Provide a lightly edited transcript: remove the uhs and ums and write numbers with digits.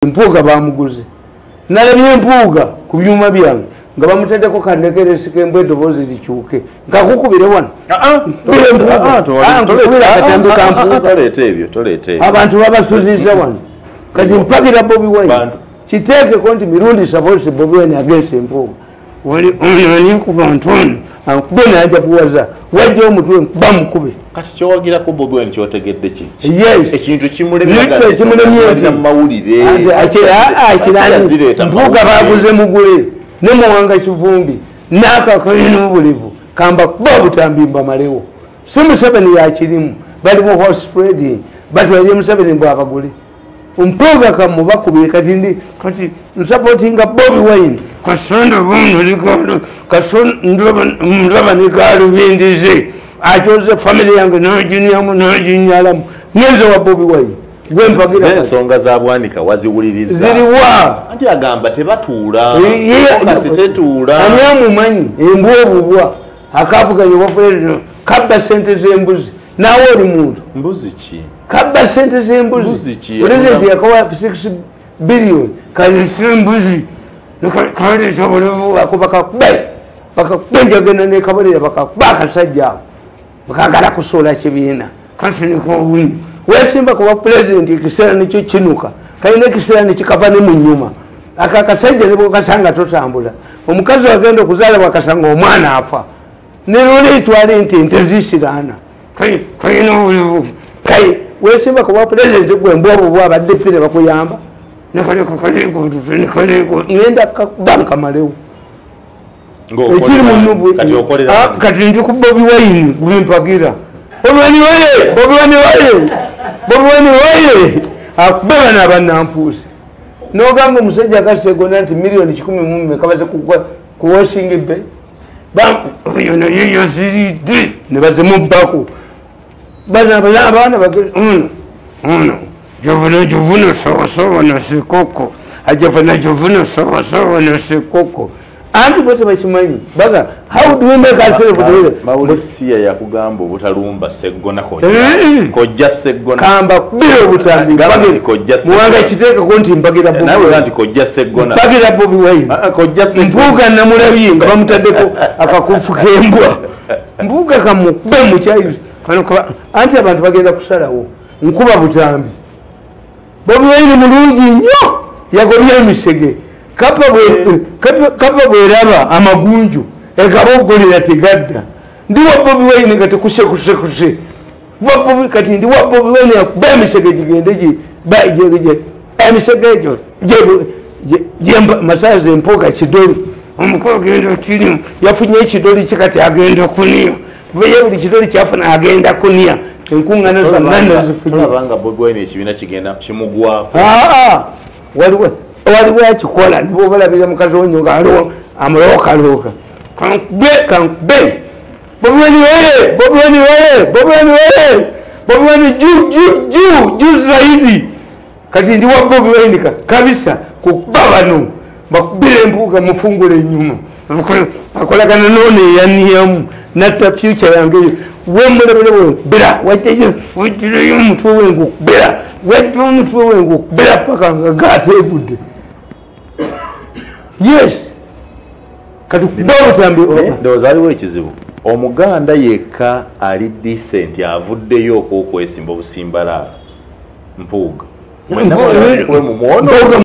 Mpuuga bamuguze nalabye empuuga ku byuma byange nga bamutaddeko kandekeresi kembwe eddoboozi likyuke nga kukubire wano abantu babasuziza wano kati mpagira Bobi Wine kiteekeko nti mirundi sabose Bobi Wine agensa empuuga wali omani kuva ntoni akube naja kuwaza wajja omutwe bamukube kati kyowagira ko Bobi Wine kyotegedde ki yes ekintu kimulemye mawulire mpuuga baguze mugule ne muwanga kivumbi n'akakolina obulivu kamba kuba obutambi mbamalewo si Museveni yakirimu bali mu horse trading batwalye Museveni mbwabagule umpuuga kamubakubire kati nsupportinga Bobi Wine kasonda bono likalo ndaba nikalubindize ajoze family yange nojinyalamu nyenze wa Bobi Wine gwempagira ensonga za bwanika waziwuliriza ziriwa anti agamba tebatuula kasitetuula anyamumanyi embwobubwa akavuganye wa president kabba sente z'embuzi nawe oli muntu mbuzi ki kabba sente z'embuzi president yakawa 6 billion kalisembuzi kale chobolevu akubaka bakakwenjagana ne kabalira bakakubaka sajja bakagala kusola kibiina kasini ko wini wesimba kuba president kisera nicho kinuka kaine kisera nikikava ne munyuma akakasajja nebo kasanga totambula omukazi agenda okuzala bakasanga omwana afa nerole twali ntezisirana kai no kai wesimba kuba president gwembobo bwabadde pire bakuyamba nekaleko ngenda banka malewo ekiri munubu kati ndi ku Bobi Wine gwimpagira Bobi Wine akubeba n'abannanfuusi n'ogamba omusajja akasegona nti miliyoni 10 kabaze ku washing bay oyo nayo ziride ne bazimubbako abaana ono jovuna sawasawa na sikoko ajavana jovuna sawasawa na sikoko anti bote bakimanyi baga how do we make ourselves do Maulisia yakugamba obutalumba seggona kojja seggona kamba kubira obutambi bagati kojja seggona muwanga kiteeka konti mbagira Bobi nawe anti kojja seggona mbagira Bobi Wine kojja seggona mpuuga namulabye nga bamutaddeko akakufu kembwa mpuuga kamukube mukyayi anti abantu bagenda kusalawo nkuba butambi Bobi Wine mulungi nnyo yagobya emisege kapa bweraba amagunju ekabogolera tegadda ndi wa Bobi Wine kati kuse Bobi kati ndi wa Bobi Wine yakuba emisege gigende emisege egyo masaza empuuga kidoli omukolo genda kirimu yafunye ekidoli kikati agenda kuniya bye buli kidoli kyafuna agenda kuniya enkuŋŋaana zonna nazifunye abanga Bobi Wine ekibiina kigenda kimugwako waliwo akikola nibo balabira mukazi wonyo nga aliwo amulookalooka kankube Bobi Wine juu zaidi kati ndi wa Bobi Wine kabisa kukuba bano bakubira empuuga mufungule enyuma akolagana none yaniyamu natta future yange wemulebelewe bira wajjayo omutwe wengu okubira wajja omutwe wengu okubira paka nga gateegudde yes kati kuba obutambi ndowooza aliwo ekizibu omuganda yekka ali decent avuddeyo okwokwesimba obusimbalaala mpuuga